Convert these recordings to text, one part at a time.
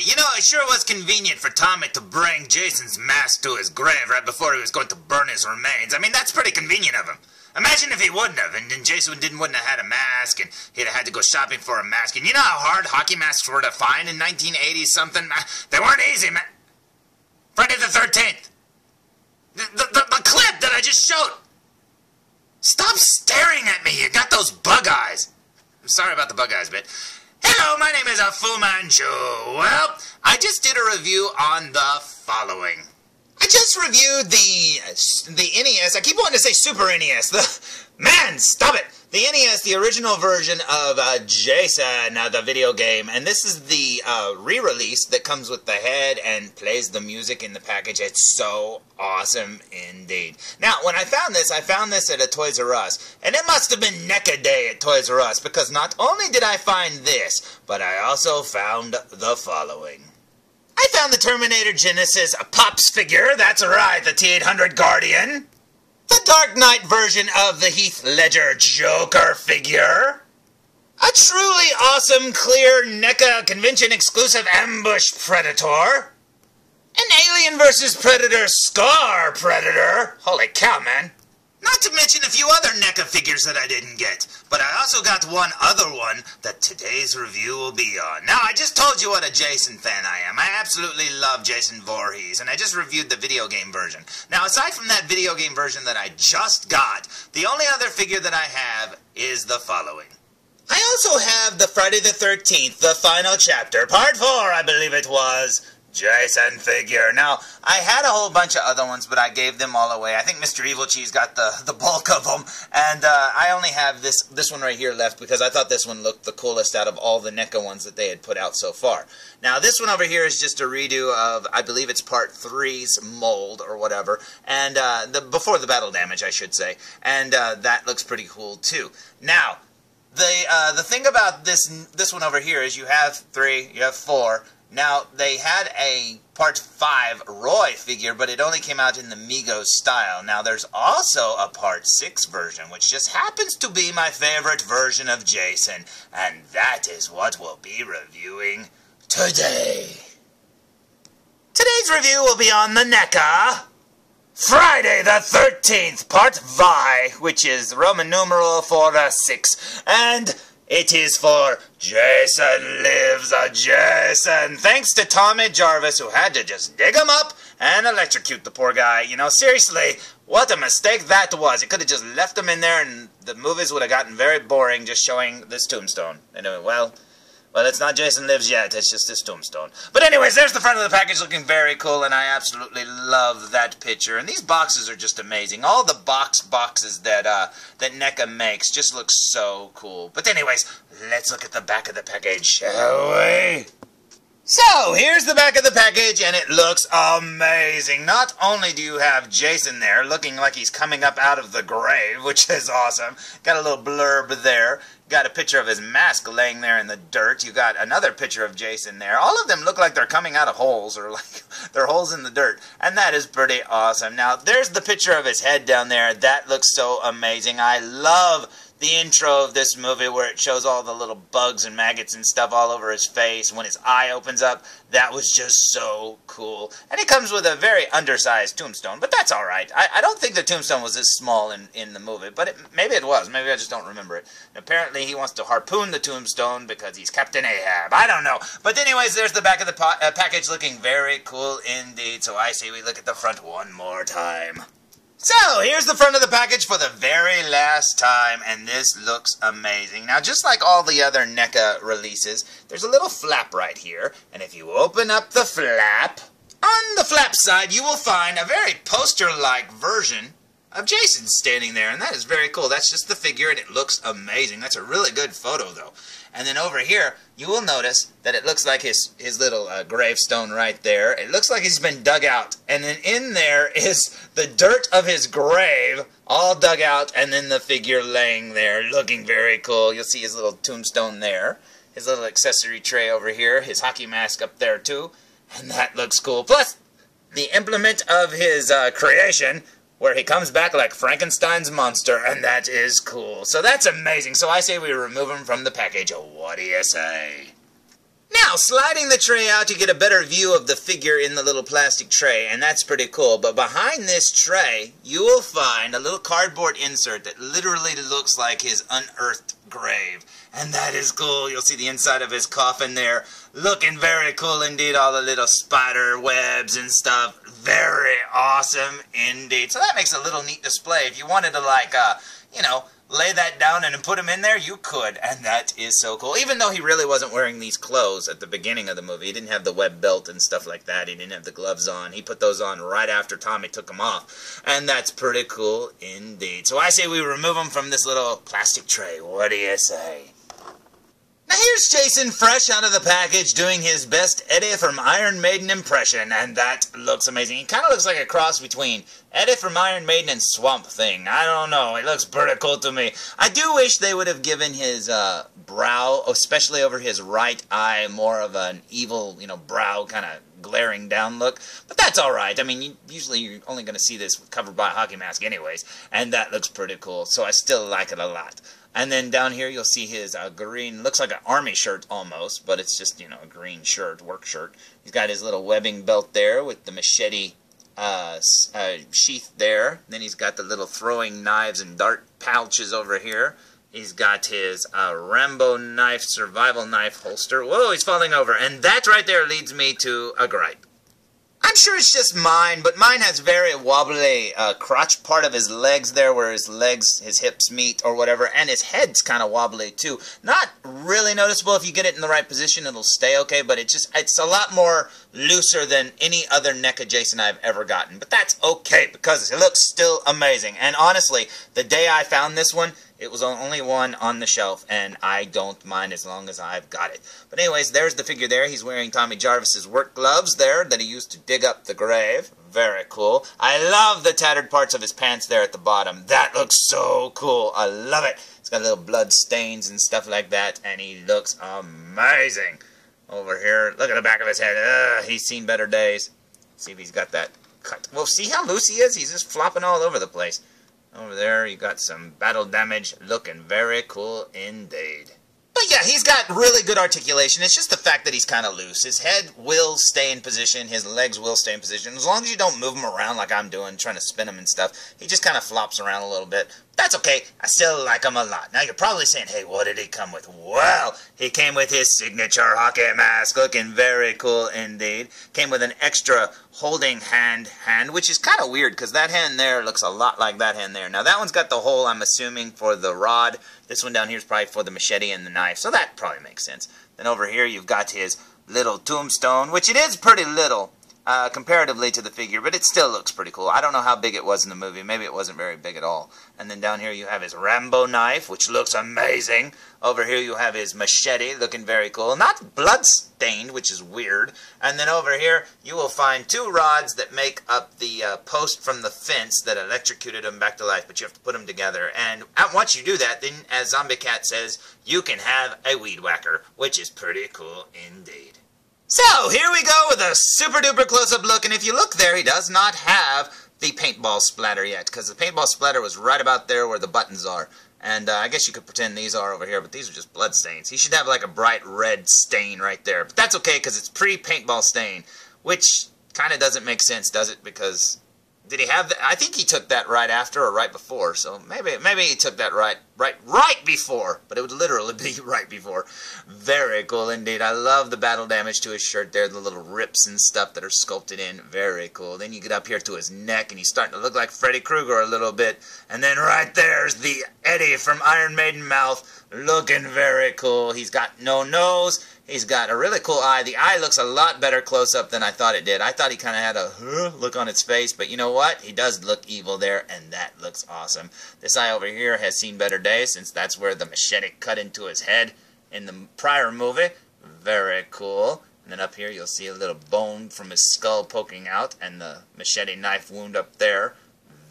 You know, it sure was convenient for Tommy to bring Jason's mask to his grave right before he was going to burn his remains. I mean, that's pretty convenient of him. Imagine if he wouldn't have, and Jason wouldn't have had a mask, and he'd have had to go shopping for a mask. And you know how hard hockey masks were to find in 1980-something? They weren't easy, man. Friday the 13th. The clip that I just showed. Stop staring at me. You got those bug eyes. I'm sorry about the bug eyes bit. Hello, my name is Fu Manchu. Well, I just did a review on the following. I just reviewed the NES. I keep wanting to say Super NES. Man, stop it! The NES, the original version of Jason, the video game, and this is the re-release that comes with the head and plays the music in the package. It's so awesome indeed. Now, when I found this at a Toys R Us, and it must have been Neca Day at Toys R Us, because not only did I find this, but I also found the following. I found the Terminator Genesis Pops figure, that's right, the T-800 Guardian. The Dark Knight version of the Heath Ledger Joker figure. A truly awesome, clear NECA convention-exclusive Ambush Predator. An Alien vs. Predator Scar Predator. Holy cow, man. Not to mention a few other NECA figures that I didn't get. But I also got one other one that today's review will be on. Now, I just told you what a Jason fan I am. I absolutely love Jason Voorhees, and I just reviewed the video game version. Now, aside from that video game version that I just got, the only other figure that I have is the following. I also have the Friday the 13th, the final chapter, part 4, I believe it was. Jason figure. Now, I had a whole bunch of other ones, but I gave them all away. I think Mr. Evilcheese got the bulk of them, and I only have this one right here left because I thought this one looked the coolest out of all the NECA ones that they had put out so far. Now, this one over here is just a redo of, I believe it's part 3's mold or whatever, and before the battle damage, I should say, and that looks pretty cool too. Now, the thing about this one over here is you have 3, you have 4. Now, they had a Part 5 Roy figure, but it only came out in the Migos style. Now, there's also a Part 6 version, which just happens to be my favorite version of Jason. And that is what we'll be reviewing today. Today's review will be on the NECA Friday the 13th, Part Vi, which is Roman numeral for 6. And it is for Jason Lives a Jason. Thanks to Tommy Jarvis, who had to just dig him up and electrocute the poor guy. You know, seriously, what a mistake that was. He could have just left him in there and the movies would have gotten very boring just showing this tombstone. Anyway, well, it's not Jason Lives yet, it's just this tombstone. But anyways, there's the front of the package looking very cool, and I absolutely love that picture. And these boxes are just amazing. All the boxes that NECA makes just look so cool. But anyways, let's look at the back of the package, shall we? So, here's the back of the package, and it looks amazing. Not only do you have Jason there, looking like he's coming up out of the grave, which is awesome. Got a little blurb there. Got a picture of his mask laying there in the dirt. You got another picture of Jason there. All of them look like they're coming out of holes, or like they're holes in the dirt. And that is pretty awesome. Now, there's the picture of his head down there. That looks so amazing. I love the intro of this movie where it shows all the little bugs and maggots and stuff all over his face. When his eye opens up, that was just so cool. And it comes with a very undersized tombstone, but that's alright. I don't think the tombstone was this small in the movie, but maybe it was. Maybe I just don't remember it. And apparently he wants to harpoon the tombstone because he's Captain Ahab. I don't know. But anyways, there's the back of the package looking very cool indeed. So I say we look at the front one more time. So, here's the front of the package for the very last time, and this looks amazing. Now, just like all the other NECA releases, there's a little flap right here, and if you open up the flap, on the flap side, you will find a very poster-like version of Jason standing there, and that is very cool. That's just the figure, and it looks amazing. That's a really good photo, though. And then over here, you will notice that it looks like his little gravestone right there. It looks like he's been dug out. And then in there is the dirt of his grave, all dug out, and then the figure laying there, looking very cool. You'll see his little tombstone there, his little accessory tray over here, his hockey mask up there too, and that looks cool. Plus, the implement of his creation, where he comes back like Frankenstein's monster, and that is cool. So that's amazing. So I say we remove him from the package. What do you say? Now, sliding the tray out, you get a better view of the figure in the little plastic tray, and that's pretty cool. But behind this tray, you will find a little cardboard insert that literally looks like his unearthed grave. And that is cool. You'll see the inside of his coffin there. Looking very cool indeed. All the little spider webs and stuff. Very awesome indeed. So that makes a little neat display. If you wanted to, like, lay that down and put him in there, you could, and that is so cool. Even though he really wasn't wearing these clothes at the beginning of the movie. He didn't have the web belt and stuff like that. He didn't have the gloves on. He put those on right after Tommy took them off, and that's pretty cool indeed. So I say we remove him from this little plastic tray. What do you say? Now here's Jason fresh out of the package doing his best Eddie from Iron Maiden impression, and that looks amazing. He kind of looks like a cross between Eddie from Iron Maiden and Swamp Thing. I don't know. He looks pretty cool to me. I do wish they would have given his brow, especially over his right eye, more of an evil, brow kind of glaring down look. But that's alright. I mean, usually you're only going to see this covered by a hockey mask anyways, and that looks pretty cool. So I still like it a lot. And then down here you'll see his green, looks like an army shirt almost, but it's just, a green shirt, work shirt. He's got his little webbing belt there with the machete sheath there. Then he's got the little throwing knives and dart pouches over here. He's got his Rambo knife, survival knife holster. Whoa, he's falling over. And that right there leads me to a gripe. I'm sure it's just mine, but mine has very wobbly crotch part of his legs there where his hips meet or whatever, and his head's kind of wobbly too. Not really noticeable. If you get it in the right position, it'll stay okay, but it's a lot more looser than any other Neca Jason I've ever gotten. But that's okay because it looks still amazing. And honestly, the day I found this one, it was the only one on the shelf, and I don't mind as long as I've got it. But anyways, there's the figure there. He's wearing Tommy Jarvis's work gloves there that he used to dig up the grave. Very cool. I love the tattered parts of his pants there at the bottom. That looks so cool. I love it. It's got little blood stains and stuff like that, and he looks amazing. Over here, look at the back of his head. He's seen better days. See if he's got that cut. Well, see how loose he is? He's just flopping all over the place. Over there, you got some battle damage, looking very cool indeed. But yeah, he's got really good articulation. It's just the fact that he's kind of loose. His head will stay in position. His legs will stay in position. As long as you don't move him around like I'm doing, trying to spin him and stuff, he just kind of flops around a little bit. That's okay. I still like him a lot. Now, you're probably saying, hey, what did he come with? Well, he came with his signature hockey mask, looking very cool indeed. Came with an extra holding hand, which is kind of weird because that hand there looks a lot like that hand there. Now, that one's got the hole, I'm assuming, for the rod. This one down here is probably for the machete and the knife, so that probably makes sense. Then over here, you've got his little tombstone, which it is pretty little. Comparatively to the figure, but it still looks pretty cool. I don't know how big it was in the movie. Maybe it wasn't very big at all. And then down here you have his Rambo knife, which looks amazing. Over here you have his machete, looking very cool. Not blood-stained, which is weird. And then over here you will find two rods that make up the post from the fence that electrocuted him back to life, but you have to put them together. And once you do that, then, as Zombie Cat says, you can have a weed whacker, which is pretty cool indeed. So, here we go with a super duper close-up look, and if you look there, he does not have the paintball splatter yet, because the paintball splatter was right about there where the buttons are. And I guess you could pretend these are over here, but these are just blood stains. He should have like a bright red stain right there, but that's okay, because it's pre-paintball stain, which kind of doesn't make sense, does it? Because did he have that? I think he took that right after or right before, so maybe he took that right before, but it would literally be right before. Very cool indeed. I love the battle damage to his shirt there, the little rips and stuff that are sculpted in. Very cool. Then you get up here to his neck, and he's starting to look like Freddy Krueger a little bit. And then right there's the Eddie from Iron Maiden mouth, looking very cool. He's got no nose. He's got a really cool eye. The eye looks a lot better close-up than I thought it did. I thought he kind of had a look on its face, but you know what? He does look evil there, and that looks awesome. This eye over here has seen better days, since that's where the machete cut into his head in the prior movie. Very cool. And then up here you'll see a little bone from his skull poking out, and the machete knife wound up there.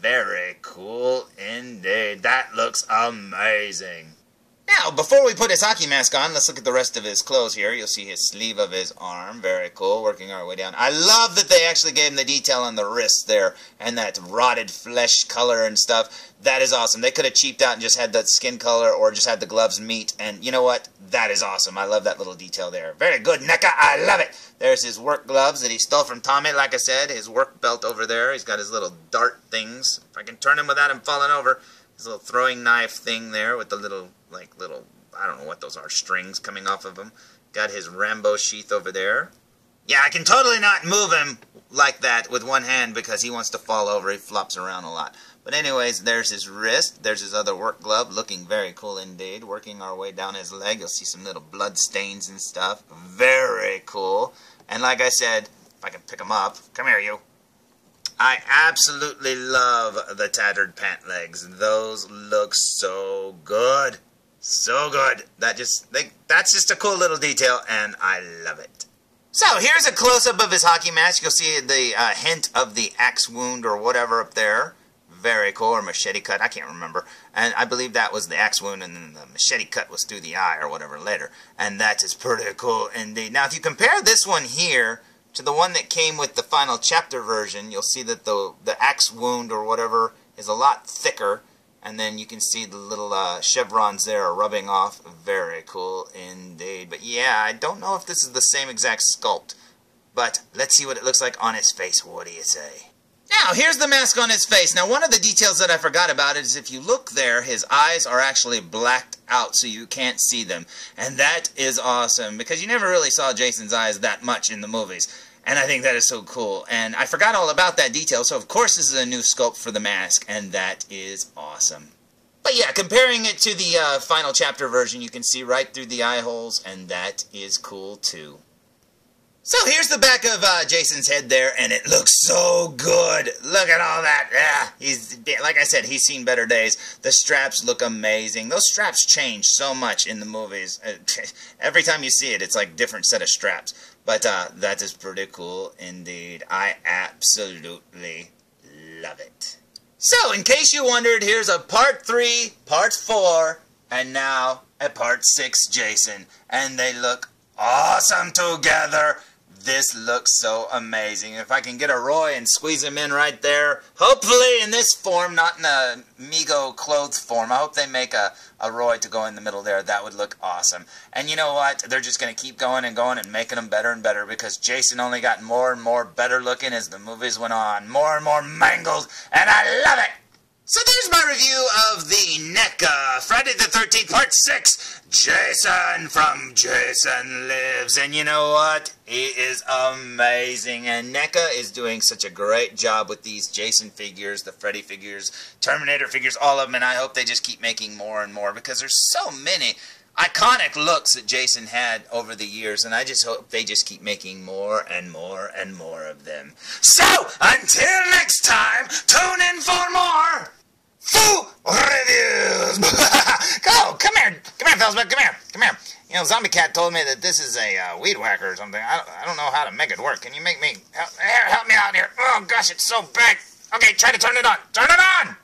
Very cool indeed. That looks amazing. Now, before we put his hockey mask on, let's look at the rest of his clothes here. You'll see his sleeve of his arm. Very cool. Working our way down. I love that they actually gave him the detail on the wrist there and that rotted flesh color and stuff. That is awesome. They could have cheaped out and just had that skin color or just had the gloves meat. And you know what? That is awesome. I love that little detail there. Very good, Neca. I love it. There's his work gloves that he stole from Tommy, like I said. His work belt over there. He's got his little dart things. If I can turn him without him falling over. His little throwing knife thing there with the little, I don't know what those are, strings coming off of him. Got his Rambo sheath over there. Yeah, I can totally not move him like that with one hand because he wants to fall over. He flops around a lot. But anyways, there's his wrist. There's his other work glove, looking very cool indeed. Working our way down his leg, you'll see some little blood stains and stuff. Very cool. And like I said, if I can pick him up, come here, you. I absolutely love the tattered pant legs. Those look so good. So good. That's just a cool little detail, and I love it. So, here's a close-up of his hockey mask. You'll see the hint of the axe wound or whatever up there. Very cool, or machete cut, I can't remember. And I believe that was the axe wound, and then the machete cut was through the eye or whatever later. And that is pretty cool indeed. Now, if you compare this one here to the one that came with the final chapter version, you'll see that the axe wound or whatever is a lot thicker. And then you can see the little chevrons there are rubbing off. Very cool indeed. But yeah, I don't know if this is the same exact sculpt. But let's see what it looks like on his face. What do you say? Now, here's the mask on his face. Now, one of the details that I forgot about is if you look there, his eyes are actually blacked out so you can't see them. And that is awesome because you never really saw Jason's eyes that much in the movies. And I think that is so cool. And I forgot all about that detail, so of course this is a new sculpt for the mask, and that is awesome. But yeah, comparing it to the final chapter version, you can see right through the eye holes, and that is cool too. So here's the back of Jason's head there, and it looks so good. Look at all that. Yeah, like I said, he's seen better days. The straps look amazing. Those straps change so much in the movies. Every time you see it, it's like a different set of straps. But that is pretty cool indeed. I absolutely love it. So, in case you wondered, here's a part 3, part 4, and now a part 6 Jason. And they look awesome together. This looks so amazing. If I can get a Roy and squeeze him in right there, hopefully in this form, not in a Mego clothes form. I hope they make a Roy to go in the middle there. That would look awesome. And you know what? They're just going to keep going and making them better and better because Jason only got more and more better looking as the movies went on. More and more mangled, and I love it! So there's my review of the Neca Friday the 13th Part 6, Jason from Jason Lives. And you know what? He is amazing. And Neca is doing such a great job with these Jason figures, the Freddy figures, Terminator figures, all of them. And I hope they just keep making more and more because there's so many iconic looks that Jason had over the years. And I just hope they just keep making more and more and more of them. So, until next time, tune in for more Foo Reviews! Come here, felzbug, come here. You know, Zombie Cat told me that this is a weed whacker or something. I don't know how to make it work. Can you make me, help me out here? Oh gosh, it's so big. Okay, try to turn it on. Turn it on!